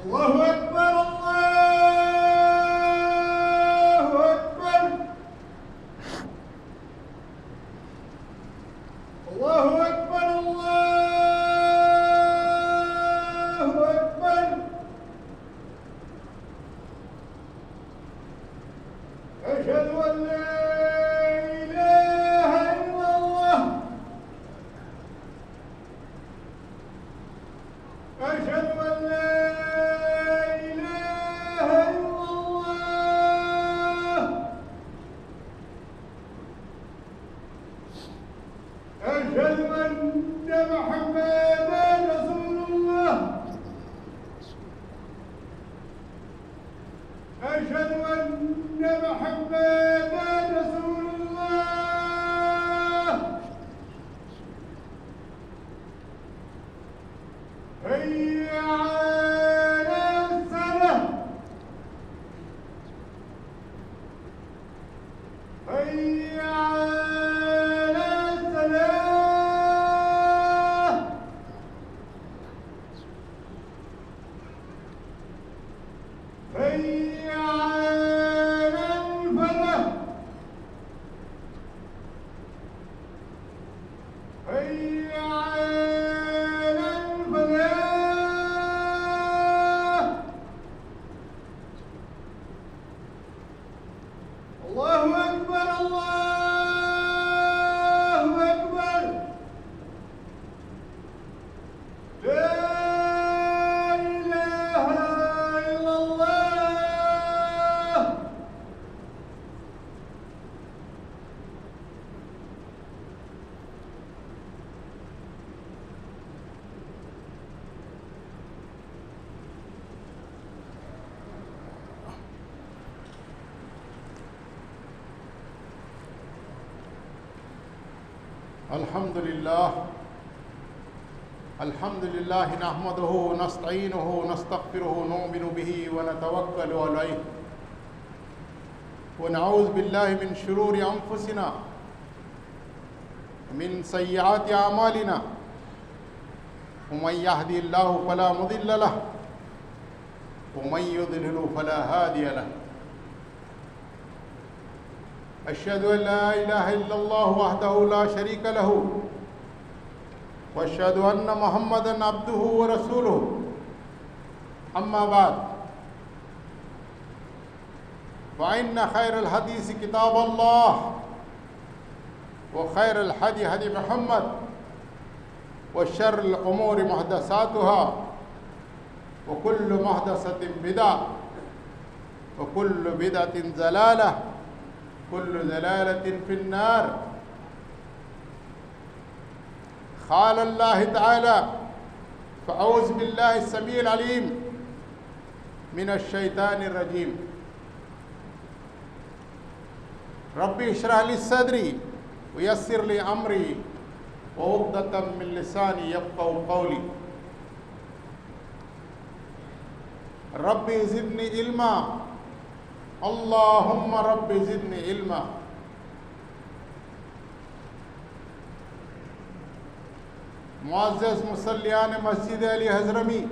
الله أكبر الله أكبر الله أكبر أشهد أن لا إله إلا الله أشهد أن لا إله إلا الله أشهد أن محمدا رسول الله أشهد أن محمدا رسول الله حي على الصلاة حي على الصلاة حي على الفلاح حي على الفلاح الله أكبر الله أكبر لا إله إلا الله الحمد لله نحمده ونستعينه ونستغفره ونؤمن به ونتوكل عليه ونعوذ بالله من شرور أنفسنا من سيئات أعمالنا ومن يهدي الله فلا مضل له ومن يضلل فلا هادي له أشهد أن لا إله إلا الله وحده لا شريك له وأشهد أن محمدا عبده ورسوله أما بعد فإن خير الحديث كتاب الله وخير الهدي هدي محمد وشر الأمور محدثاتها وكل محدثة بدعة وكل بدعة ضلالة كل ضلالة في النار قال الله تعالى فأعوذ بالله السميع العليم من الشيطان الرجيم ربي اشرح لي صدري ويسر لي أمري وعقدة من لساني يفقهوا قولي ربي زدني علما اللهم رب زدني علما معزز مصلیان مسجد علی حضرمی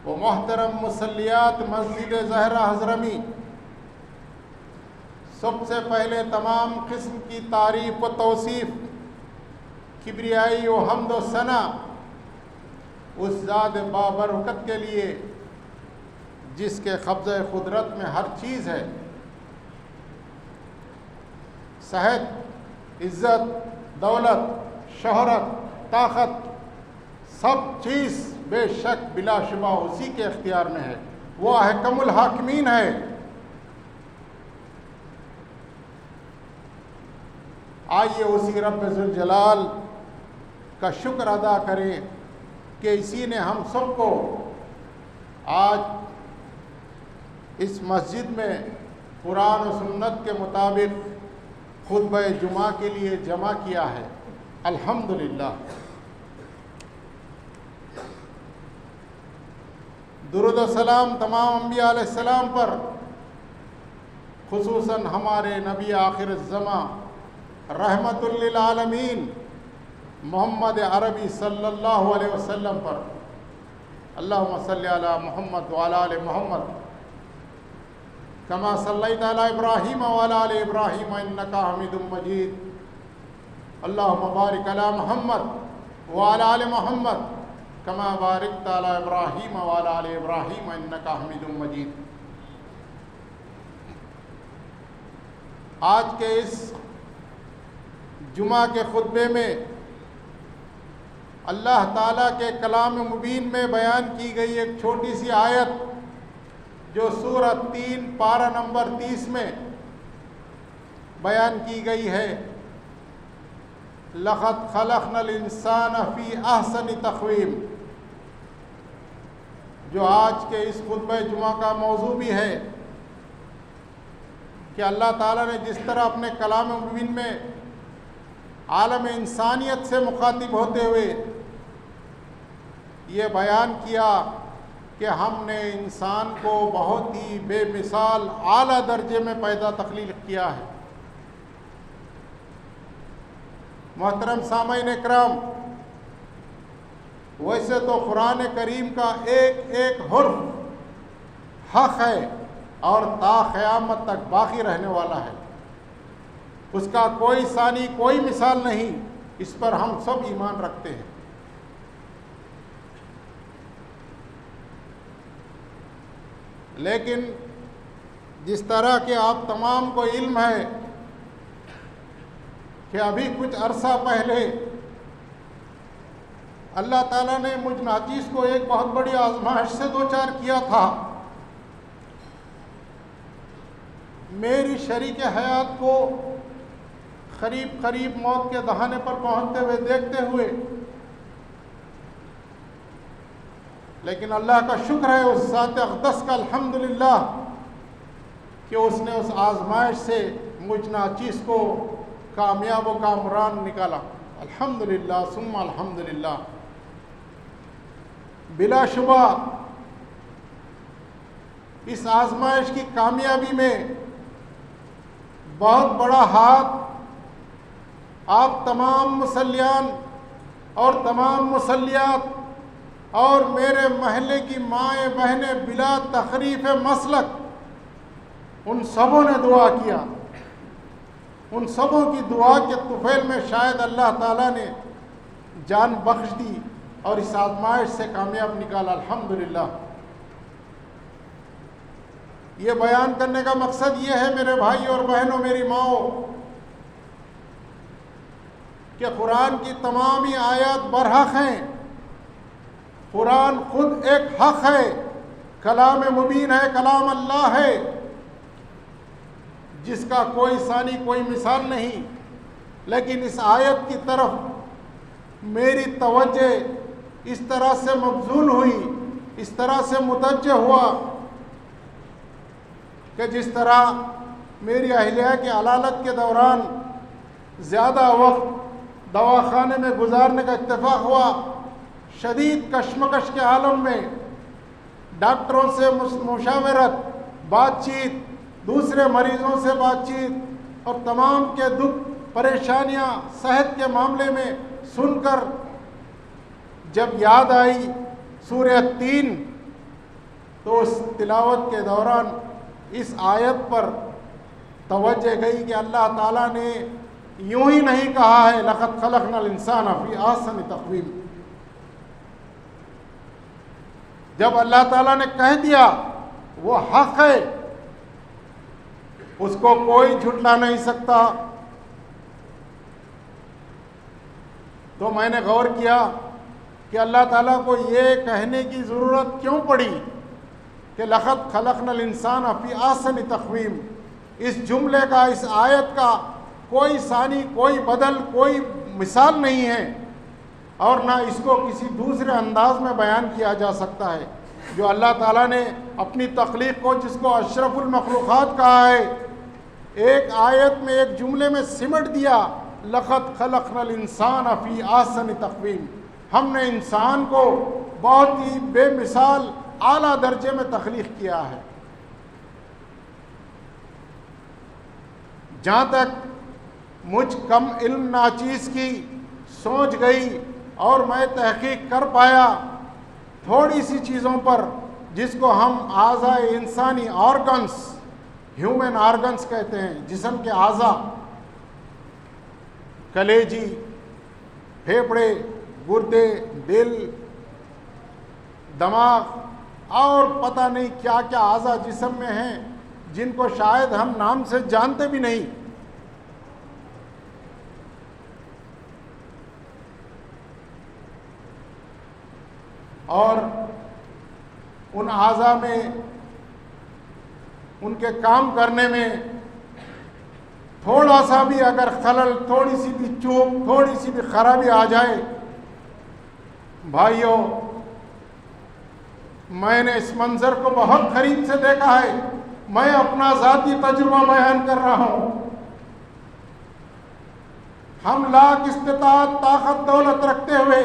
و محترم مصلیات مسجد زہرا حضرمی، سب سے پہلے تمام قسم کی تعریف و توصیف، کبریائی و حمد و ثنا اس ذات بابرکت کے لیے جس کے قبضہ قدرت میں ہر چیز ہے۔ صحت، عزت، دولت، شہرت، طاقت، سب چیز بے شک بلا شبہ اسی کے اختیار میں ہے، وہ احکم الحاکمین ہے۔ آئیے اسی رب ذوالجلال کا شکر ادا کریں کہ اسی نے ہم سب کو آج اس مسجد میں قرآن و سنت کے مطابق خطبہ جمعہ کے لیے جمع کیا ہے۔ الحمدللہ۔ درود و سلام تمام انبیاء علیہ السلام پر، خصوصاً ہمارے نبی آخر الزمان رحمت للعالمین محمد عربی صلی اللہ علیہ وسلم پر۔ اللهم صل على محمد وعلى آل محمد كما صليت على إبراهيم وعلى آل إبراهيم إنك حميد مجيد اللهم بارك على محمد وعلى آل محمد كما باركت على إبراهيم وعلى آل إبراهيم إنك حميد مجيد. آج کے اس جمعہ کے خطبے میں اللہ تعالیٰ کے کلام مبین میں بیان کی گئی ایک چھوٹی سی آیت جو سورہ 3 پارہ نمبر 30 میں بیان کی گئی ہے. لَقَدْ خَلَقْنَا الْإِنسَانَ فِي أَحْسَنِ تَقْوِيمٍ، جو آج کے اس خطبہ جمعہ کا موضوع بھی ہے کہ اللہ تعالیٰ نے جس طرح اپنے کلام مبین میں عالم انسانیت سے مخاطب ہوتے ہوئے یہ بیان کیا کہ ہم نے انسان کو بہت ہی بے مثال اعلیٰ درجے میں تخلیق کیا ہے. محترم سامعین اکرام، ویسے تو قرآن کریم کا ایک ایک حرف حق ہے اور تا قیامت تک باقی رہنے والا ہے. اس کا کوئی ثانی کوئی مثال نہیں. اس پر ہم سب ایمان رکھتے ہیں. لیکن جس طرح کہ آپ تمام کو علم ہے کہ ابھی کچھ عرصہ پہلے اللہ تعالیٰ نے مجھ ناچیز کو ایک بہت بڑی آزمائش سے دوچار کیا تھا. میری شریک حیات کو قریب موت کے دہانے پر پہنچتے ہوئے دیکھتے ہوئے، لیکن اللہ کا شکر ہے اس ذات اقدس کا الحمدللہ کہ اس نے اس آزمائش سے مجھ ناچیز کو کامیاب و کامران نکالا. الحمدللہ ثم الحمدللہ. بلا شبہ اس آزمائش کی کامیابی میں بہت بڑا ہاتھ آپ تمام مسلیان اور تمام مسلیات اور میرے محلے کی مائیں بہنیں بلا تخریف مسلک ان سبوں نے دعا کیا. ان سبوں کی دعا کے طفیل میں شاید اللہ تعالیٰ نے جان بخش دی اور اس آزمائش سے کامیاب نکالا. الحمدللہ. یہ بیان کرنے کا مقصد یہ ہے میرے بھائی اور بہنوں، میری ماؤں، کہ قرآن کی تمام ہی آیات برحق ہیں. قرآن خود ایک حق ہے، کلام مبین ہے، کلام اللہ ہے جس کا کوئی ثانی کوئی مثال نہیں. لیکن اس آیت کی طرف میری توجہ اس طرح سے مبذول ہوئی، اس طرح سے متوجہ ہوا کہ جس طرح میری اہلیہ کی علالت کے دوران زیادہ وقت دواخانے میں گزارنے کا اتفاق ہوا، شدید کشمکش کے عالم میں ڈاکٹروں سے مشاورت، بات چیت، دوسرے مریضوں سے بات چیت اور تمام کے دکھ پریشانیاں صحت کے معاملے میں سن کر جب یاد آئی سورہ 3 تو اس تلاوت کے دوران اس آیت پر توجہ گئی کہ اللہ تعالیٰ نے یوں ہی نہیں کہا ہے لَقَدْ خَلَقْنَا الْإِنسَانَ فِي أَحْسَنِ تَقْوِيمٍ. جب اللہ تعالیٰ نے کہہ دیا وہ حق ہے، اس کو کوئی جھٹلا نہیں سکتا. تو میں نے غور کیا کہ اللہ تعالیٰ کو یہ کہنے کی ضرورت کیوں پڑی کہ لَقَدْ خَلَقْنَا الْإِنسَانَ فِي أَحْسَنِ تَقْوِيمٍ. اس جملے کا، اس آیت کا کوئی ثانی، کوئی بدل، کوئی مثال نہیں ہے اور نہ اس کو کسی دوسرے انداز میں بیان کیا جا سکتا ہے. جو اللہ تعالیٰ نے اپنی تخلیق کو، جس کو اشرف المخلوقات کہا ہے، ایک آیت میں، ایک جملے میں سمٹ دیا. لَقَدْ خَلَقْنَا الْإِنسَانَ فِي أَحْسَنِ تَقْوِيمٍ. ہم نے انسان کو بہت ہی بے مثال اعلیٰ درجے میں تخلیق کیا ہے. جہاں تک مجھ کم علم ناچیز کی سوچ گئی اور میں تحقیق کر پایا تھوڑی سی چیزوں پر جس کو ہم اعضائے انسانی آرگنس، ہیومن آرگنس کہتے ہیں، جسم کے اعضاء، کلیجی، پھیپھڑے، گردے، دل، دماغ اور پتہ نہیں کیا کیا اعضاء جسم میں ہیں جن کو شاید ہم نام سے جانتے بھی نہیں. اور ان اعضاء میں، ان کے کام کرنے میں تھوڑا سا بھی اگر خلل، تھوڑی سی بھی چوک، تھوڑی سی بھی خرابی آ جائے، بھائیوں میں نے اس منظر کو بہت قریب سے دیکھا ہے. میں اپنا ذاتی تجربہ بیان کر رہا ہوں. ہم لاکھ استطاعت، طاقت، دولت رکھتے ہوئے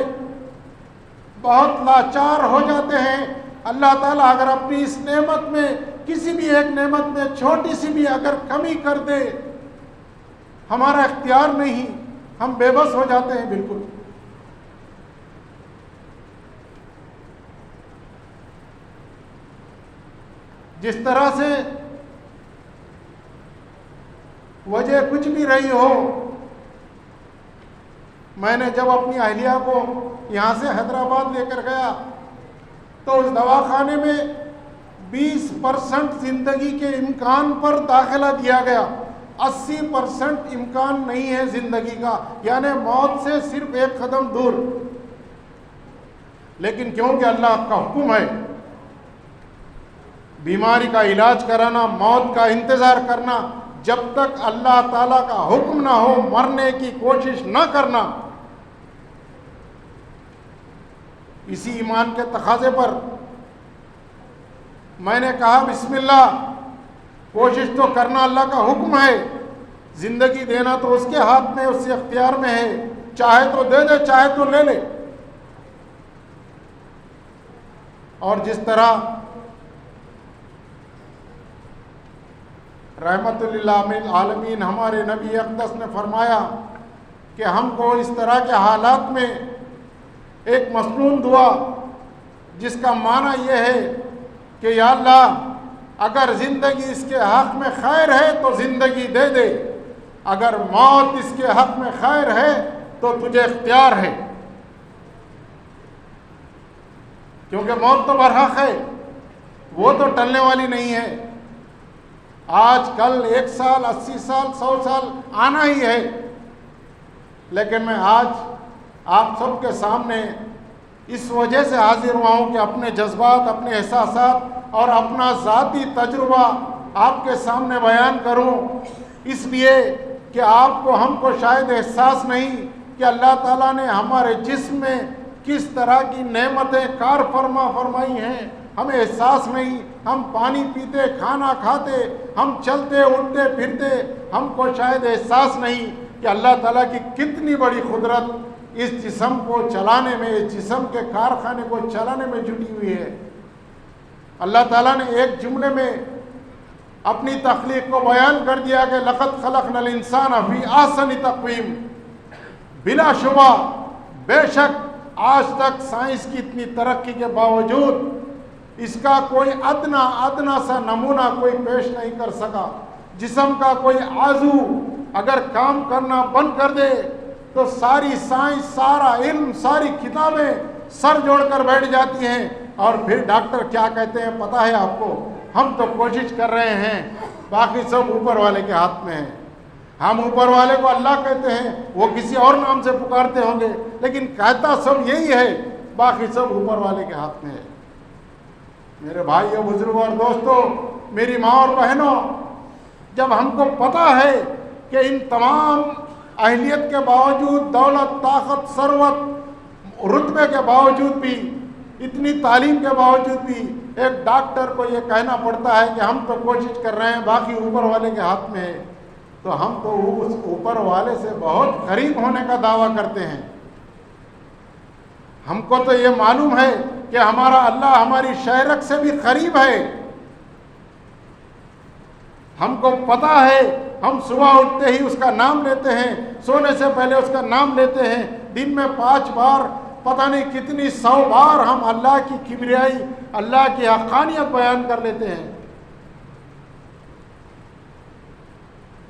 بہت لاچار ہو جاتے ہیں. اللہ تعالیٰ اگر اپنی اس نعمت میں، کسی بھی ایک نعمت میں چھوٹی سی بھی اگر کمی کر دے، ہمارا اختیار نہیں، ہم بے بس ہو جاتے ہیں بالکل. جس طرح سے وجہ کچھ بھی رہی ہو، میں نے جب اپنی اہلیہ کو یہاں سے حیدرآباد لے کر گیا تو اس دواخانے میں 20% زندگی کے امکان پر داخلہ دیا گیا. 80% امکان نہیں ہے زندگی کا، یعنی موت سے صرف ایک قدم دور. لیکن کیونکہ اللہ کا حکم ہے، بیماری کا علاج کرانا، موت کا انتظار کرنا، جب تک اللہ تعالیٰ کا حکم نہ ہو مرنے کی کوشش نہ کرنا. اسی ایمان کے تقاضے پر میں نے کہا بسم اللہ، کوشش تو کرنا اللہ کا حکم ہے، زندگی دینا تو اس کے ہاتھ میں، اس کے اختیار میں ہے، چاہے تو دے دے، چاہے تو لے لے. اور جس طرح رحمت للعالمین ہمارے نبی اقدس نے فرمایا کہ ہم کو اس طرح کے حالات میں ایک مسنون دعا، جس کا معنی یہ ہے کہ یا اللہ اگر زندگی اس کے حق میں خیر ہے تو زندگی دے دے، اگر موت اس کے حق میں خیر ہے تو تجھے اختیار ہے، کیونکہ موت تو برحق ہے، وہ تو ٹلنے والی نہیں ہے. آج کل 1 سال، 80 سال، 100 سال آنا ہی ہے. لیکن میں آج آپ سب کے سامنے اس وجہ سے حاضر ہوا ہوں کہ اپنے جذبات، اپنے احساسات اور اپنا ذاتی تجربہ آپ کے سامنے بیان کروں، اس لیے کہ آپ کو، ہم کو شاید احساس نہیں کہ اللہ تعالیٰ نے ہمارے جسم میں کس طرح کی نعمتیں کار فرمائی ہیں. ہمیں احساس نہیں. ہم پانی پیتے، کھانا کھاتے، ہم چلتے اٹھتے پھرتے، ہم کو شاید احساس نہیں کہ اللہ تعالیٰ کی کتنی بڑی قدرت اس جسم کو چلانے میں، اس جسم کے کارخانے کو چلانے میں جٹی ہوئی ہے. اللہ تعالیٰ نے ایک جملے میں اپنی تخلیق کو بیان کر دیا کہ لقد خلقنا الانسان فی احسن تقویم. بلا شبہ، بے شک آج تک سائنس کی اتنی ترقی کے باوجود اس کا کوئی ادنا سا نمونہ کوئی پیش نہیں کر سکا. جسم کا کوئی عضو اگر کام کرنا بند کر دے تو ساری سائنس، سارا علم، ساری کتابیں سر جوڑ کر بیٹھ جاتی ہیں. اور پھر ڈاکٹر کیا کہتے ہیں پتہ ہے آپ کو؟ ہم تو کوشش کر رہے ہیں، باقی سب اوپر والے کے ہاتھ میں ہے. ہم اوپر والے کو اللہ کہتے ہیں، وہ کسی اور نام سے پکارتے ہوں گے، لیکن کہتا سب یہی ہے، باقی سب اوپر والے کے ہاتھ میں ہے. میرے بھائیوں، بزرگوں اور دوستوں، میری ماں اور بہنوں، جب ہم کو پتہ ہے کہ ان تمام اہلیت کے باوجود، دولت، طاقت، ثروت، رتبے کے باوجود بھی، اتنی تعلیم کے باوجود بھی ایک ڈاکٹر کو یہ کہنا پڑتا ہے کہ ہم تو کوشش کر رہے ہیں، باقی اوپر والے کے ہاتھ میں ہے، تو ہم تو اس اوپر والے سے بہت قریب ہونے کا دعویٰ کرتے ہیں. ہم کو تو یہ معلوم ہے کہ ہمارا اللہ ہماری شہرک سے بھی قریب ہے. ہم کو پتہ ہے، ہم صبح اٹھتے ہی اس کا نام لیتے ہیں، سونے سے پہلے اس کا نام لیتے ہیں، دن میں 5 بار پتہ نہیں کتنی 100 بار ہم اللہ کی کبریائی، اللہ کی حقانیت بیان کر لیتے ہیں،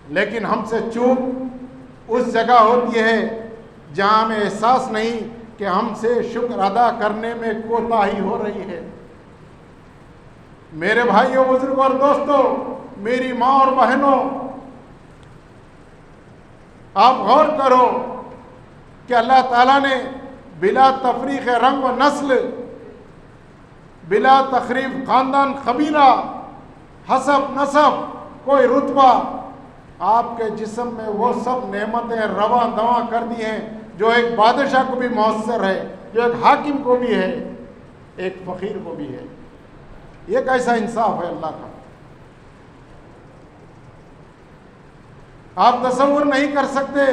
لیکن ہم سے چوک اس جگہ ہوتی ہے جہاں ہمیں احساس نہیں کہ ہم سے شکر ادا کرنے میں کوتاہی ہو رہی ہے۔ میرے بھائیوں، بزرگوں اور دوستوں، میری ماں اور بہنوں، آپ غور کرو کہ اللہ تعالیٰ نے بلا تفریق رنگ و نسل، بلا تخریب خاندان قبیلہ، حسب نسب، کوئی رتبہ، آپ کے جسم میں وہ سب نعمتیں رواں دواں کر دی ہیں جو ایک بادشاہ کو بھی میسر ہے، جو ایک حاکم کو بھی ہے، ایک فقیر کو بھی ہے۔ یہ کیسا انصاف ہے اللہ کا؟ آپ تصور نہیں کر سکتے۔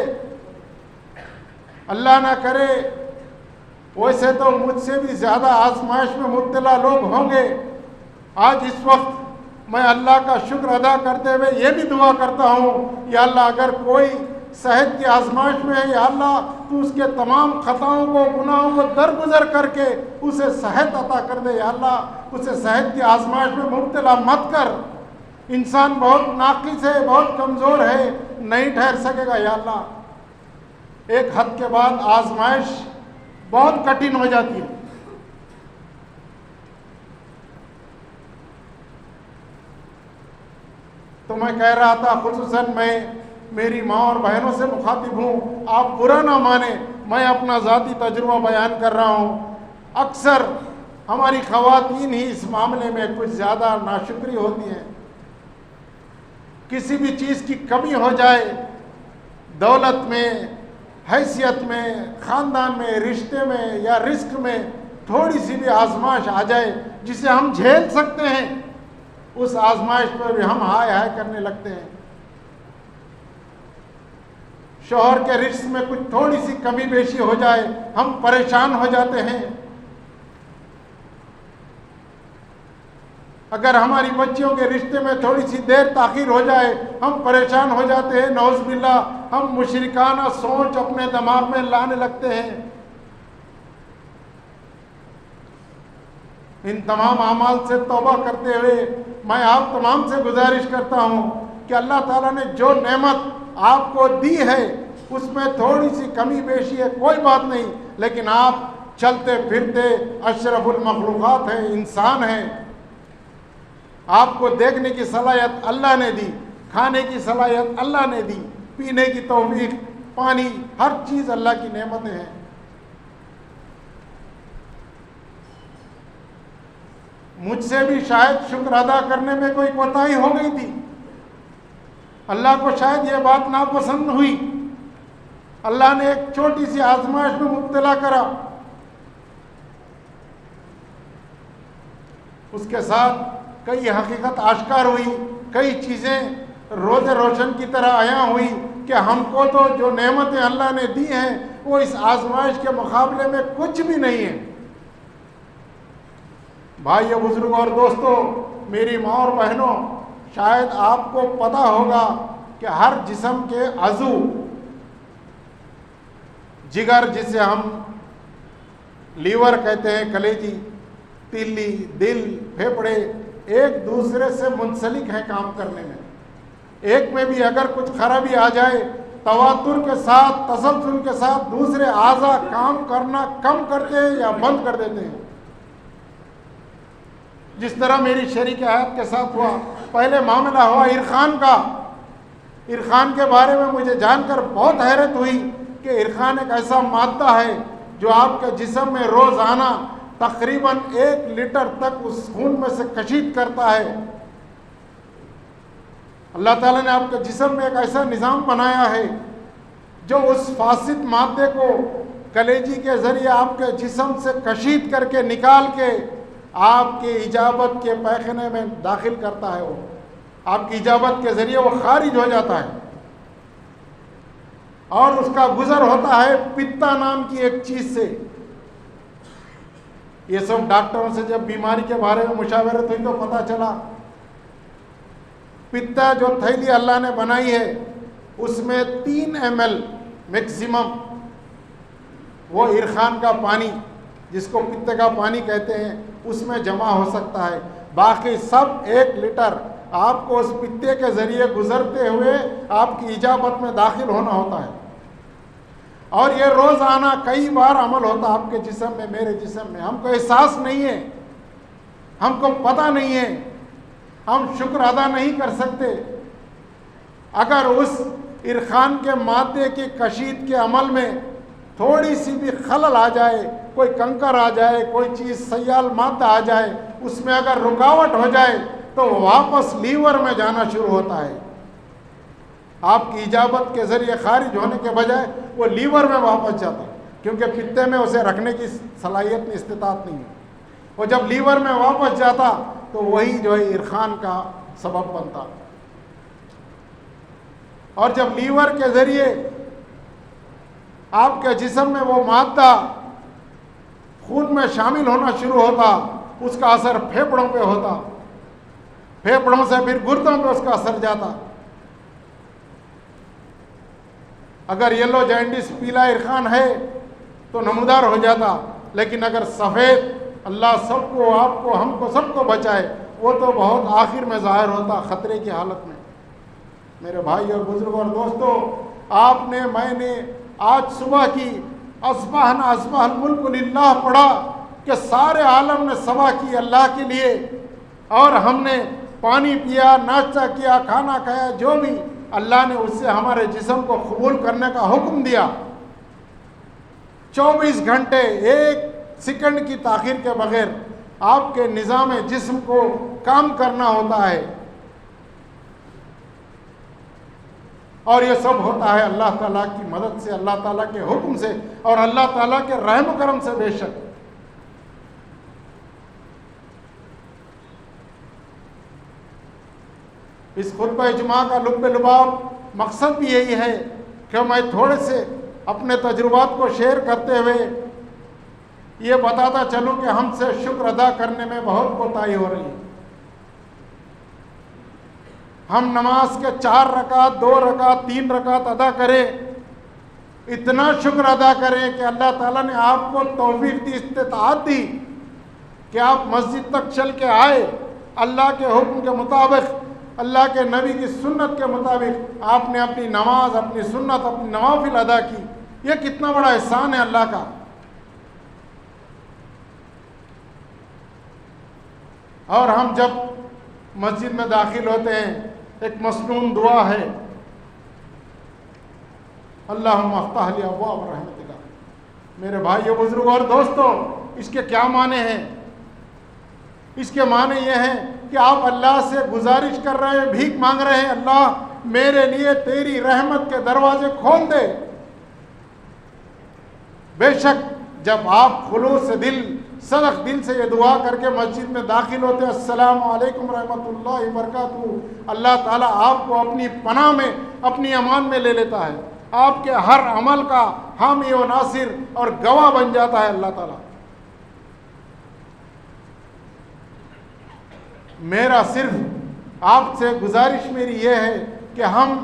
اللہ نہ کرے، ویسے تو مجھ سے بھی زیادہ آزمائش میں مبتلا لوگ ہوں گے۔ آج اس وقت میں اللہ کا شکر ادا کرتے ہوئے یہ بھی دعا کرتا ہوں، یا اللہ اگر کوئی صحت کی آزمائش میں ہے، یا اللہ تو اس کے تمام خطاؤں کو، گناہوں کو درگزر کر کے اسے صحت عطا کر دے، یا اللہ اسے صحت کی آزمائش میں مبتلا مت کر۔ انسان بہت ناقص ہے، بہت کمزور ہے، نہیں ٹھہر سکے گا، یا اللہ۔ ایک حد کے بعد آزمائش بہت کٹھن ہو جاتی ہے۔ تو میں کہہ رہا تھا، خصوصاً میں میری ماں اور بہنوں سے مخاطب ہوں، آپ برا نہ مانیں، میں اپنا ذاتی تجربہ بیان کر رہا ہوں۔ اکثر ہماری خواتین ہی اس معاملے میں کچھ زیادہ ناشکری ہوتی ہیں۔ کسی بھی چیز کی کمی ہو جائے، دولت میں، حیثیت میں، خاندان میں، رشتے میں یا رزق میں تھوڑی سی بھی آزمائش آ جائے جسے ہم جھیل سکتے ہیں، اس آزمائش پر بھی ہم ہائے ہائے کرنے لگتے ہیں۔ شوہر کے رزق میں کچھ تھوڑی سی کمی بیشی ہو جائے، ہم پریشان ہو جاتے ہیں۔ اگر ہماری بچیوں کے رشتے میں تھوڑی سی دیر تاخیر ہو جائے، ہم پریشان ہو جاتے ہیں۔ نعوذ باللہ، ہم مشرکانہ سوچ اپنے دماغ میں لانے لگتے ہیں۔ ان تمام اعمال سے توبہ کرتے ہوئے میں آپ تمام سے گزارش کرتا ہوں کہ اللہ تعالیٰ نے جو نعمت آپ کو دی ہے اس میں تھوڑی سی کمی بیشی ہے، کوئی بات نہیں، لیکن آپ چلتے پھرتے اشرف المخلوقات ہیں، انسان ہیں۔ آپ کو دیکھنے کی صلاحیت اللہ نے دی، کھانے کی صلاحیت اللہ نے دی، پینے کی توفیق، پانی، ہر چیز اللہ کی نعمتیں ہیں۔ مجھ سے بھی شاید شکر ادا کرنے میں کوئی کوتاہی ہو گئی تھی، اللہ کو شاید یہ بات ناپسند ہوئی، اللہ نے ایک چھوٹی سی آزمائش میں مبتلا کرا، اس کے ساتھ کئی حقیقت آشکار ہوئی، کئی چیزیں روز روشن کی طرح عیاں ہوئی کہ ہم کو تو جو نعمتیں اللہ نے دی ہیں وہ اس آزمائش کے مقابلے میں کچھ بھی نہیں ہے۔ بھائیو، بزرگوں اور دوستوں، میری ماں اور بہنوں، شاید آپ کو پتہ ہوگا کہ ہر جسم کے عضو، جگر جسے ہم لیور کہتے ہیں، کلیجی، تیلی، دل، پھیپھڑے، ایک دوسرے سے منسلک ہیں کام کرنے میں۔ ایک میں بھی اگر کچھ خرابی آ جائے، تواتر کے ساتھ، تسلسل کے ساتھ دوسرے اعضاء کام کرنا کم کرتے ہیں یا بند کر دیتے ہیں۔ جس طرح میری شریک حیات کے ساتھ ہوا، پہلے معاملہ ہوا عرقان کا۔ عرقان کے بارے میں مجھے جان کر بہت حیرت ہوئی کہ عرقان ایک ایسا مادہ ہے جو آپ کے جسم میں روزانہ تقریباً 1 لیٹر تک اس خون میں سے کشید کرتا ہے۔ اللہ تعالیٰ نے آپ کے جسم میں ایک ایسا نظام بنایا ہے جو اس فاسد مادے کو کلیجی کے ذریعے آپ کے جسم سے کشید کر کے نکال کے آپ کی اجابت کے پیخانے میں داخل کرتا ہے۔ وہ آپ کی اجابت کے ذریعے وہ خارج ہو جاتا ہے، اور اس کا گزر ہوتا ہے پتا نام کی ایک چیز سے۔ یہ سب ڈاکٹروں سے جب بیماری کے بارے میں مشاورت ہوئی تو پتہ چلا پتا جو تھیلی اللہ نے بنائی ہے اس میں 3 ml میکسیمم وہ عرخان کا پانی جس کو پتے کا پانی کہتے ہیں اس میں جمع ہو سکتا ہے، باقی سب 1 لیٹر آپ کو اس پتے کے ذریعے گزرتے ہوئے آپ کی اجابت میں داخل ہونا ہوتا ہے، اور یہ روزانہ کئی بار عمل ہوتا آپ کے جسم میں، میرے جسم میں. ہم کو احساس نہیں ہے، ہم کو پتہ نہیں ہے، ہم شکر ادا نہیں کر سکتے. اگر اس عرخان کے مادے کی کشید کے عمل میں تھوڑی سی بھی خلل آ جائے، کوئی کنکر آ جائے، کوئی چیز سیال مادہ آ جائے، اس میں اگر رکاوٹ ہو جائے تو واپس لیور میں جانا شروع ہوتا ہے. آپ کی اجابت کے ذریعے خارج ہونے کے بجائے وہ لیور میں واپس جاتا ہے، کیونکہ پتے میں اسے رکھنے کی صلاحیت نہیں، استطاعت نہیں ہے. وہ جب لیور میں واپس جاتا تو وہی جو ہے عرخان کا سبب بنتا، اور جب لیور کے ذریعے آپ کے جسم میں وہ مادہ خون میں شامل ہونا شروع ہوتا، اس کا اثر پھیپھڑوں پہ ہوتا، پھیپھڑوں سے پھر گردوں پہ اس کا اثر جاتا. اگر یلو جینڈس پیلا عرخان ہے تو نمودار ہو جاتا، لیکن اگر سفید، اللہ سب کو، آپ کو، ہم کو، سب کو بچائے، وہ تو بہت آخر میں ظاہر ہوتا، خطرے کی حالت میں. میرے بھائی اور بزرگوں اور دوستوں، آپ نے، میں نے آج صبح کی اصبحنا اصبح الملک للہ پڑھا کہ سارے عالم نے صبح کی اللہ کے لیے، اور ہم نے پانی پیا، ناشتہ کیا، کھانا کھایا، جو بھی اللہ نے اس سے ہمارے جسم کو قبول کرنے کا حکم دیا. 24 گھنٹے 1 سیکنڈ کی تاخیر کے بغیر آپ کے نظام جسم کو کام کرنا ہوتا ہے، اور یہ سب ہوتا ہے اللہ تعالیٰ کی مدد سے، اللہ تعالیٰ کے حکم سے، اور اللہ تعالیٰ کے رحم و کرم سے. بے شک اس خطبہ جمعہ کا لب لباب مقصد بھی یہی ہے کہ میں تھوڑے سے اپنے تجربات کو شیئر کرتے ہوئے یہ بتاتا چلوں کہ ہم سے شکر ادا کرنے میں بہت کوتاہی ہو رہی ہے. ہم نماز کے 4 رکعت، 2 رکعت، 3 رکعت ادا کریں، اتنا شکر ادا کریں کہ اللہ تعالیٰ نے آپ کو توفیق دی، استطاعت دی کہ آپ مسجد تک چل کے آئے، اللہ کے حکم کے مطابق، اللہ کے نبی کی سنت کے مطابق آپ نے اپنی نماز، اپنی سنت، اپنی نوافل ادا کی. یہ کتنا بڑا احسان ہے اللہ کا. اور ہم جب مسجد میں داخل ہوتے ہیں ایک مسنون دعا ہے، اللہم افتح لی ابواب رحمتک. میرے بھائیو، بزرگوں اور دوستوں، اس کے کیا معنی ہیں؟ اس کے معنی یہ ہیں کہ آپ اللہ سے گزارش کر رہے ہیں، بھیک مانگ رہے ہیں، اللہ میرے لیے تیری رحمت کے دروازے کھول دے. بے شک جب آپ خلوص دل، صدق دل سے یہ دعا کر کے مسجد میں داخل ہوتے ہیں، السلام علیکم رحمۃ اللہ وبرکاتہ، اللہ تعالیٰ آپ کو اپنی پناہ میں، اپنی امان میں لے لیتا ہے، آپ کے ہر عمل کا حامی و ناصر اور گواہ بن جاتا ہے اللہ تعالیٰ. میرا صرف آپ سے گزارش میری یہ ہے کہ ہم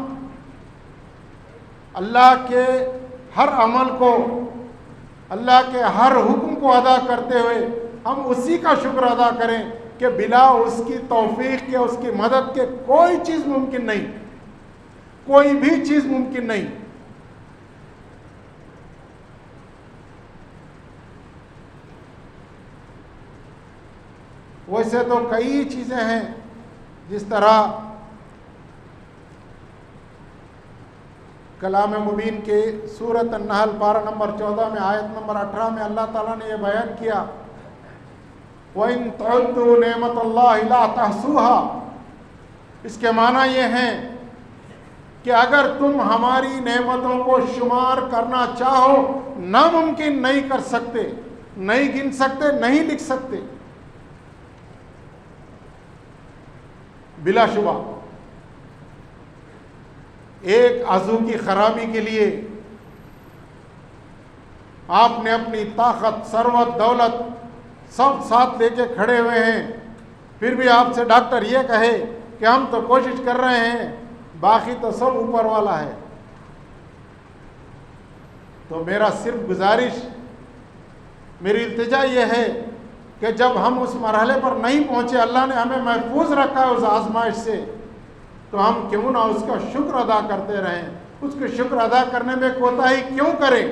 اللہ کے ہر عمل کو، اللہ کے ہر حکم کو ادا کرتے ہوئے ہم اسی کا شکر ادا کریں کہ بلا اس کی توفیق کے، اس کی مدد کے کوئی چیز ممکن نہیں، کوئی بھی چیز ممکن نہیں. ویسے تو کئی چیزیں ہیں، جس طرح کلام مبین کے سورۃ النحل پارہ نمبر 14 میں آیت نمبر 18 میں اللہ تعالیٰ نے یہ بیان کیا، وَإِن تَعُدُّوا نِعْمَةَ اللَّهِ لَا تَحْصُوهَا. اس کے معنی یہ ہیں کہ اگر تم ہماری نعمتوں کو شمار کرنا چاہو، ناممکن نہیں کر سکتے، نہیں گن سکتے، نہیں لکھ سکتے. بلا شبہ ایک عضو کی خرابی کے لیے آپ نے اپنی طاقت، ثروت، دولت سب ساتھ لے کے کھڑے ہوئے ہیں، پھر بھی آپ سے ڈاکٹر یہ کہے کہ ہم تو کوشش کر رہے ہیں، باقی تو سب اوپر والا ہے، تو میرا صرف گزارش، میری التجا یہ ہے کہ جب ہم اس مرحلے پر نہیں پہنچے، اللہ نے ہمیں محفوظ رکھا ہے اس آزمائش سے، تو ہم کیوں نہ اس کا شکر ادا کرتے رہیں، اس کے شکر ادا کرنے میں کوتاہی کیوں کریں؟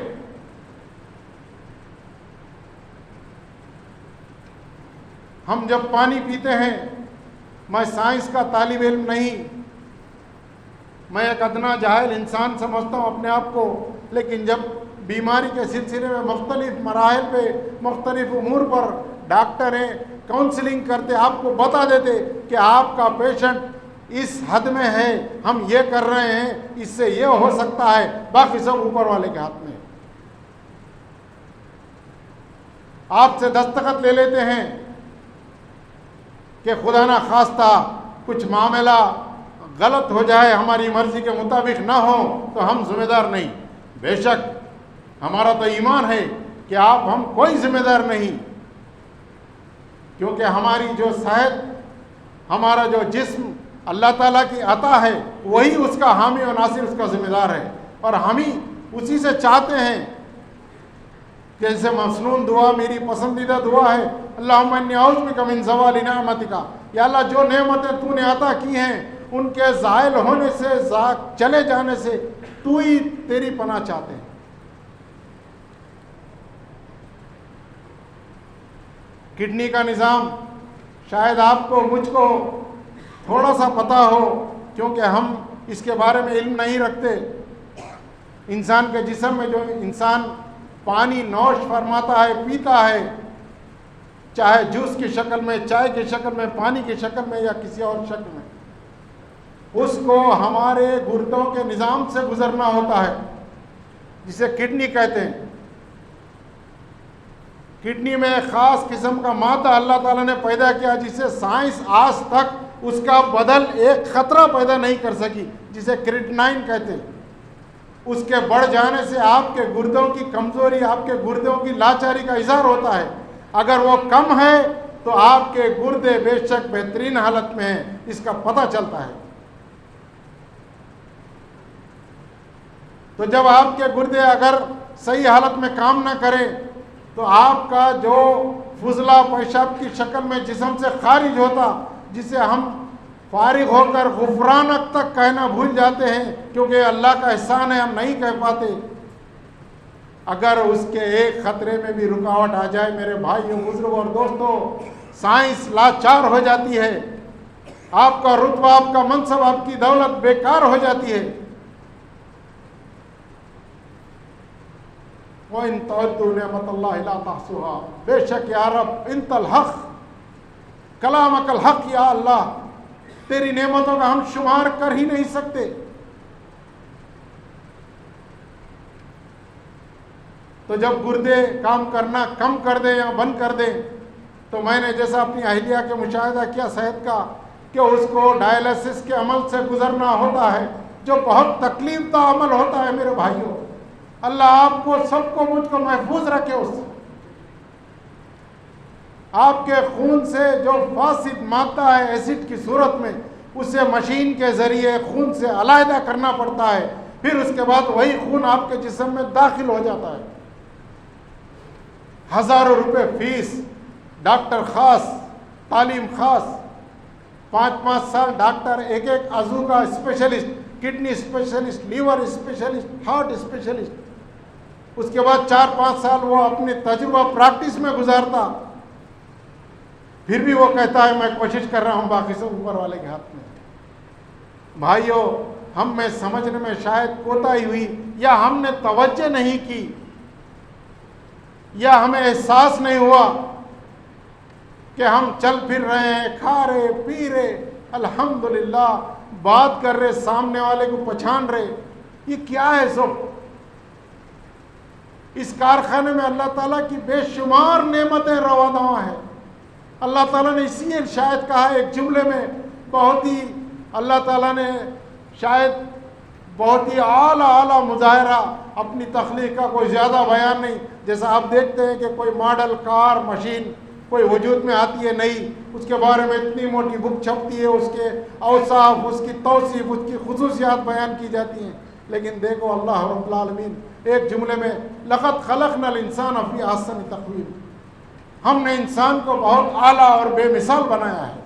ہم جب پانی پیتے ہیں، میں سائنس کا طالب علم نہیں، میں ایک ادنا جاہل انسان سمجھتا ہوں اپنے آپ کو، لیکن جب بیماری کے سلسلے میں مختلف مراحل پہ مختلف امور پر ڈاکٹر ہیں کاؤنسلنگ کرتے، آپ کو بتا دیتے کہ آپ کا پیشنٹ اس حد میں ہے، ہم یہ کر رہے ہیں، اس سے یہ ہو سکتا ہے، باقی سب اوپر والے کے ہاتھ میں۔ آپ سے دستخط لے لیتے ہیں کہ خدا نہ خواستہ کچھ معاملہ غلط ہو جائے، ہماری مرضی کے مطابق نہ ہو تو ہم ذمہ دار نہیں۔ بے شک ہمارا تو ایمان ہے کہ آپ ہم کوئی ذمہ دار نہیں، کیونکہ ہماری جو صحت، ہمارا جو جسم اللہ تعالیٰ کی عطا ہے، وہی اس کا حامی و ناصر، اس کا ذمہ دار ہے، اور ہم ہی اسی سے چاہتے ہیں۔ جیسے مسنون دعا میری پسندیدہ دعا ہے، اللہم انی اعوذ بک من زوال نعمتک، یا اللہ جو نعمتیں تو نے عطا کی ہیں ان کے زائل ہونے سے، چلے جانے سے تو ہی تیری پناہ چاہتے ہیں۔ کڈنی کا نظام شاید آپ کو، مجھ کو تھوڑا سا پتہ ہو، کیونکہ ہم اس کے بارے میں علم نہیں رکھتے۔ انسان کے جسم میں جو انسان پانی نوش فرماتا ہے، پیتا ہے، چاہے جوس کی شکل میں، چائے کی شکل میں، پانی کی شکل میں یا کسی اور شکل میں، اس کو ہمارے گردوں کے نظام سے گزرنا ہوتا ہے، جسے کڈنی کہتے ہیں۔ کڈنی میں ایک خاص قسم کا مادہ اللہ تعالیٰ نے پیدا کیا، جسے سائنس آج تک اس کا بدل ایک خطرہ پیدا نہیں کر سکی، جسے کریٹنائن کہتے ہیں۔ اس کے بڑھ جانے سے آپ کے گردوں کی کمزوری، آپ کے گردوں کی لاچاری کا اظہار ہوتا ہے۔ اگر وہ کم ہے تو آپ کے گردے بے شک بہترین حالت میں ہیں، اس کا پتہ چلتا ہے۔ تو جب آپ کے گردے اگر صحیح حالت میں کام نہ کریں تو آپ کا جو فضلہ پیشاب کی شکل میں جسم سے خارج ہوتا، جسے ہم فارغ ہو کر غفرانک تک کہنا بھول جاتے ہیں، کیونکہ اللہ کا احسان ہے ہم نہیں کہہ پاتے، اگر اس کے ایک خطرے میں بھی رکاوٹ آ جائے میرے بھائیوں، بزرگوں اور دوستوں، سائنس لاچار ہو جاتی ہے، آپ کا رتبہ، آپ کا منصب، آپ کی دولت بیکار ہو جاتی ہے۔ وَإِن تَعُدُّوا نِعْمَتَ اللَّهِ لَا تَحْصُوهَا، بے شک یا رب انت الحق، کلامک الحق، یا اللہ تیری نعمتوں کا ہم شمار کر ہی نہیں سکتے۔ تو جب گردے کام کرنا کم کر دیں یا بند کر دیں، تو میں نے جیسا اپنی اہلیہ کے مشاہدہ کیا صحت کا، کہ اس کو ڈائلسس کے عمل سے گزرنا ہوتا ہے، جو بہت تکلیف دہ عمل ہوتا ہے میرے بھائیوں۔ اللہ آپ کو، سب کو، مجھ کو محفوظ رکھے اس سے۔ آپ کے خون سے جو فاسد مادہ ہے ایسڈ کی صورت میں، اسے مشین کے ذریعے خون سے علیحدہ کرنا پڑتا ہے، پھر اس کے بعد وہی خون آپ کے جسم میں داخل ہو جاتا ہے۔ ہزاروں روپے فیس، ڈاکٹر خاص، تعلیم خاص، 5 سال ڈاکٹر، ایک عضو کا specialist, kidney specialist, liver specialist, heart specialist, اس کے بعد 4-5 سال وہ اپنے تجربہ پریکٹس میں گزارتا، پھر بھی وہ کہتا ہے میں کوشش کر رہا ہوں، باقی سب اوپر والے کے ہاتھ میں۔ بھائیوں، ہم میں سمجھنے میں شاید کوتاہی ہوئی، یا ہم نے توجہ نہیں کی، یا ہمیں احساس نہیں ہوا کہ ہم چل پھر رہے ہیں، کھا رہے، پی رہے، الحمدللہ، بات کر رہے، سامنے والے کو پہچان رہے، یہ کیا ہے سب؟ اس کارخانے میں اللہ تعالیٰ کی بے شمار نعمتیں رواں ہیں۔ اللہ تعالیٰ نے اسی شاید کہا ایک جملے میں، بہت ہی اللہ تعالیٰ نے شاید بہت ہی اعلیٰ مظاہرہ اپنی تخلیق کا، کوئی زیادہ بیان نہیں۔ جیسا آپ دیکھتے ہیں کہ کوئی ماڈل کار، مشین کوئی وجود میں آتی ہے نئی، اس کے بارے میں اتنی موٹی بک چھپتی ہے، اس کے اوصاف، اس کی توصیف، اس کی خصوصیات بیان کی جاتی ہیں، لیکن دیکھو اللہ رب العالمین ایک جملے میں لقد خلقنا الانسان فی احسن تقویم، ہم نے انسان کو بہت اعلیٰ اور بے مثال بنایا ہے۔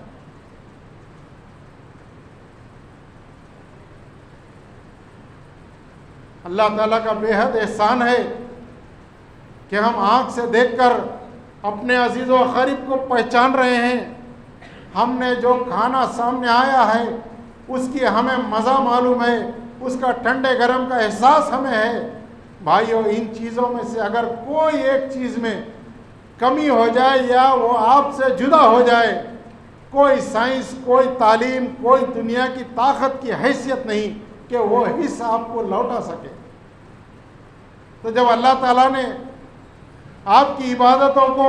اللہ تعالیٰ کا بے حد احسان ہے کہ ہم آنکھ سے دیکھ کر اپنے عزیز و اقارب کو پہچان رہے ہیں، ہم نے جو کھانا سامنے آیا ہے اس کی ہمیں مزہ معلوم ہے، اس کا ٹھنڈے گرم کا احساس ہمیں ہے۔ بھائیو، ان چیزوں میں سے اگر کوئی ایک چیز میں کمی ہو جائے یا وہ آپ سے جدا ہو جائے، کوئی سائنس، کوئی تعلیم، کوئی دنیا کی طاقت کی حیثیت نہیں کہ وہ حص آپ کو لوٹا سکے۔ تو جب اللہ تعالیٰ نے آپ کی عبادتوں کو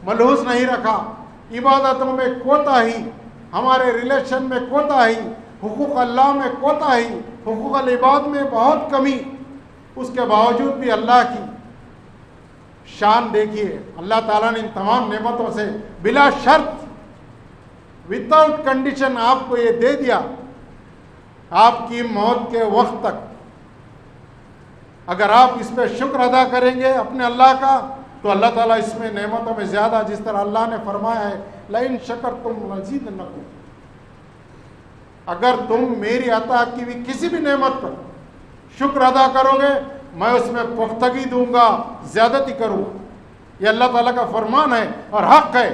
ملحوظ نہیں رکھا، عبادتوں میں کوتاہی، ہمارے ریلیشن میں کوتاہی، حقوق اللہ میں کوتاہی، حقوق العباد میں بہت کمی، اس کے باوجود بھی اللہ کی شان دیکھیے، اللہ تعالیٰ نے ان تمام نعمتوں سے بلا شرط وداؤٹ کنڈیشن آپ کو یہ دے دیا۔ آپ کی موت کے وقت تک اگر آپ اس پہ شکر ادا کریں گے اپنے اللہ کا، تو اللہ تعالیٰ اس میں نعمتوں میں زیادہ، جس طرح اللہ نے فرمایا ہے لئن شکرتم لزیدنکم، اگر تم میری عطا کی ہوئی کسی بھی نعمت پر شکر ادا کرو گے میں اس میں پختگی دوں گا، زیادتی کروں گا۔ یہ اللہ تعالیٰ کا فرمان ہے اور حق ہے۔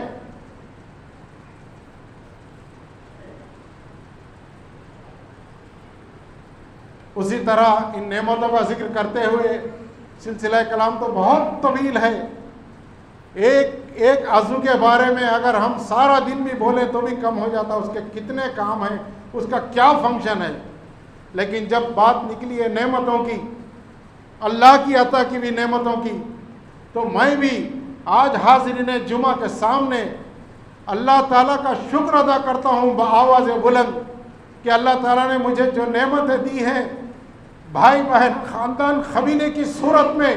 اسی طرح ان نعمتوں کا ذکر کرتے ہوئے سلسلہ کلام تو بہت طویل ہے، ایک عضو کے بارے میں اگر ہم سارا دن بھی بولیں تو بھی کم ہو جاتا، اس کے کتنے کام ہیں، اس کا کیا فنکشن ہے۔ لیکن جب بات نکلی ہے نعمتوں کی، اللہ کی عطا کی بھی نعمتوں کی، تو میں بھی آج حاضرین جمعہ کے سامنے اللہ تعالیٰ کا شکر ادا کرتا ہوں بآواز بلند کہ اللہ تعالیٰ نے مجھے جو نعمتیں دی ہیں، بھائی بہن، خاندان، قبیلے کی صورت میں،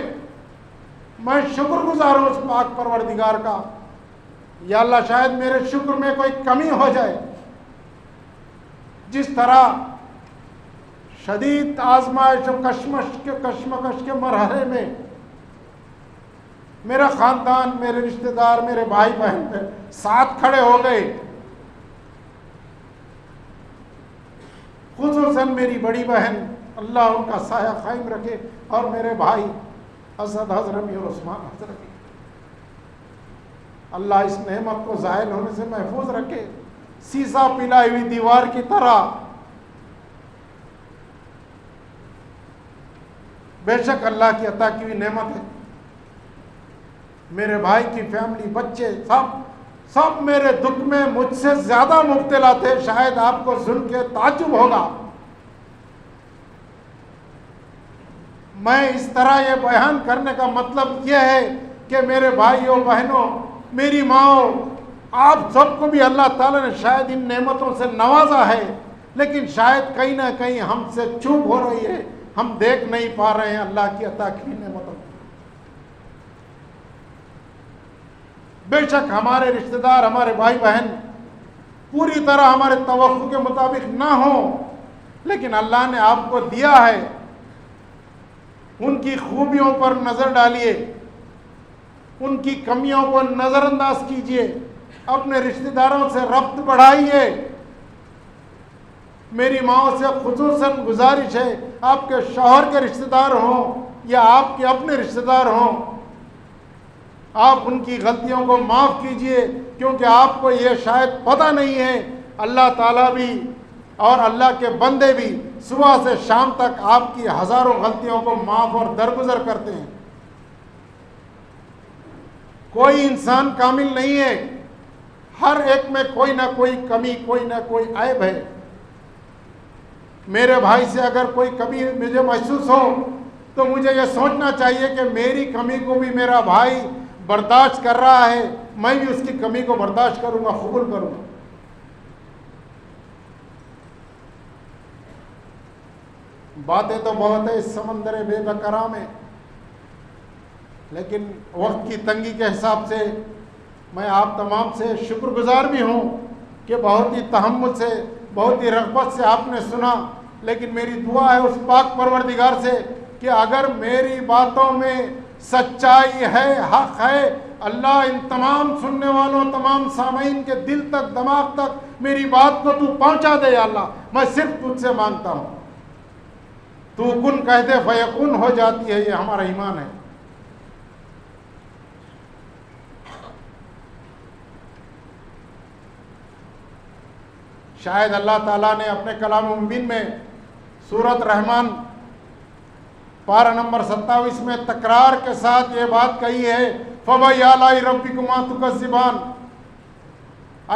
میں شکر گزار ہوں اس پاک پروردگار کا۔ یا اللہ شاید میرے شکر میں کوئی کمی ہو جائے، جس طرح شدید آزمائش و کشمکش کے مرحلے میں میرا خاندان، میرے رشتہ دار، میرے بھائی بہن ساتھ کھڑے ہو گئے، خصوصاً میری بڑی بہن، اللہ ان کا سایہ قائم رکھے، اور میرے بھائی اسد حضرمی اور عثمان حضرمی، اللہ اس نعمت کو زائل ہونے سے محفوظ رکھے۔ سیسا پلائی ہوئی دیوار کی طرح بے شک اللہ کی عطا کی ہوئی نعمت ہے۔ میرے بھائی کی فیملی، بچے، سب میرے دکھ میں مجھ سے زیادہ مبتلا تھے، شاید آپ کو سن کے تعجب ہوگا۔ میں اس طرح یہ بیان کرنے کا مطلب یہ ہے کہ میرے بھائیوں بہنوں، میری ماں، آپ سب کو بھی اللہ تعالیٰ نے شاید ان نعمتوں سے نوازا ہے، لیکن شاید کہیں نہ کہیں ہم سے چوک ہو رہی ہے، ہم دیکھ نہیں پا رہے ہیں اللہ کی عطا کی نعمتوں۔ بے شک ہمارے رشتہ دار، ہمارے بھائی بہن پوری طرح ہمارے توقع کے مطابق نہ ہوں، لیکن اللہ نے آپ کو دیا ہے، ان کی خوبیوں پر نظر ڈالیے، ان کی کمیوں کو نظر انداز کیجیے، اپنے رشتہ داروں سے ربط بڑھائیے۔ میری ماں سے خصوصاً گزارش ہے، آپ کے شوہر کے رشتہ دار ہوں یا آپ کے اپنے رشتہ دار ہوں، آپ ان کی غلطیوں کو معاف کیجیے، کیونکہ آپ کو یہ شاید پتہ نہیں ہے، اللہ تعالیٰ بھی اور اللہ کے بندے بھی صبح سے شام تک آپ کی ہزاروں غلطیوں کو معاف اور درگزر کرتے ہیں۔ کوئی انسان کامل نہیں ہے، ہر ایک میں کوئی نہ کوئی کمی، کوئی نہ کوئی عیب ہے۔ میرے بھائی سے اگر کوئی کمی مجھے محسوس ہو تو مجھے یہ سوچنا چاہیے کہ میری کمی کو بھی میرا بھائی برداشت کر رہا ہے، میں بھی اس کی کمی کو برداشت کروں گا، قبول کروں گا۔ باتیں تو بہت ہے اس سمندر بے بکرا میں، لیکن وقت کی تنگی کے حساب سے میں آپ تمام سے شکر گزار بھی ہوں کہ بہت ہی تحمل سے، بہت ہی رغبت سے آپ نے سنا، لیکن میری دعا ہے اس پاک پروردگار سے کہ اگر میری باتوں میں سچائی ہے، حق ہے، اللہ ان تمام سننے والوں، تمام سامعین کے دل تک، دماغ تک میری بات کو تو پہنچا دے یا اللہ. میں صرف تجھ سے مانگتا ہوں. تو کن کہہ دے فیکون ہو جاتی ہے. یہ ہمارا ایمان ہے. شاید اللہ تعالیٰ نے اپنے کلام مبین میں سورۃ رحمان پارہ نمبر 27 میں تکرار کے ساتھ یہ بات کہی ہے، فَبِأَيِّ آلَاءِ رَبِّكُمَا تُكَذِّبَانِ.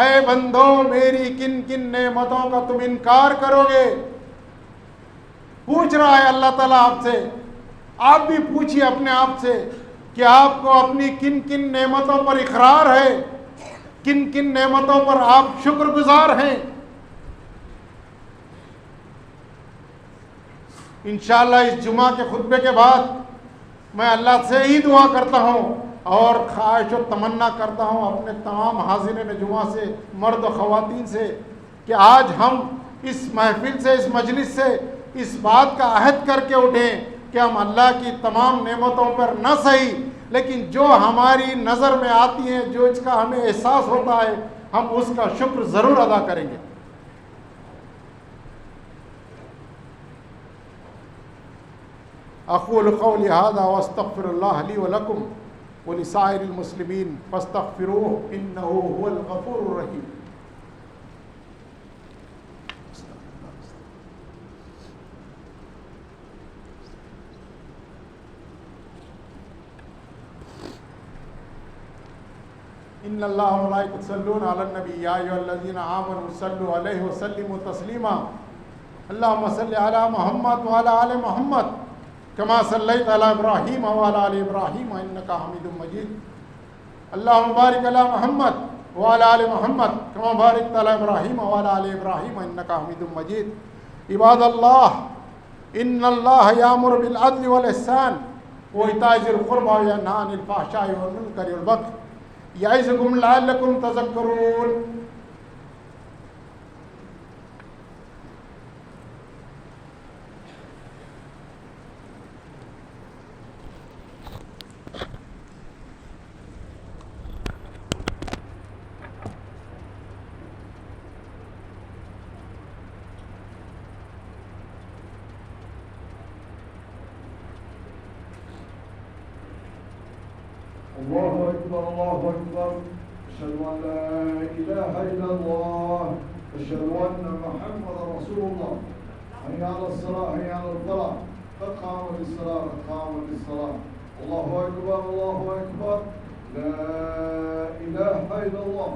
اے بندو میری کن کن نعمتوں کا تم انکار کرو گے. پوچھ رہا ہے اللہ تعالیٰ آپ سے. آپ بھی پوچھیے اپنے آپ سے کہ آپ کو اپنی کن کن نعمتوں پر اقرار ہے، کن کن نعمتوں پر آپ شکر گزار ہیں. انشاءاللہ اس جمعہ کے خطبے کے بعد میں اللہ سے ہی دعا کرتا ہوں اور خواہش و تمنا کرتا ہوں اپنے تمام حاضرین جمعہ سے، مرد و خواتین سے، کہ آج ہم اس محفل سے، اس مجلس سے اس بات کا عہد کر کے اٹھیں کہ ہم اللہ کی تمام نعمتوں پر نہ صحیح لیکن جو ہماری نظر میں آتی ہیں، جو اس کا ہمیں احساس ہوتا ہے، ہم اس کا شکر ضرور ادا کریں گے. اقول قولی هذا واستغفر الله لي ولكم ولسائر المسلمين فاستغفروه انه هو الغفور الرحيم. ان الله وملائكته يصلون على النبي يا ايها الذين امنوا صلوا عليه وسلموا تسليما. اللهم صل على محمد وعلى ال محمد كما صليت على ابراهيم وعلى ال ابراهيم انك حميد مجيد. اللهم بارك على محمد وعلى ال محمد كما باركت على ابراهيم وعلى ال ابراهيم انك حميد مجيد. عباد الله ان الله يأمر بالعدل والاحسان وايتاء ذي القربى وينهى عن الفحشاء والمنكر والبغي يعظكم لعلكم تذكرون. الله أكبر الله أكبر أشهد أن لا إله إلا الله أشهد أن محمد رسول الله. حي على الصلاة حي على الفلاح قد قامت الصلاة قد قامت الصلاة. الله أكبر الله أكبر لا إله إلا الله.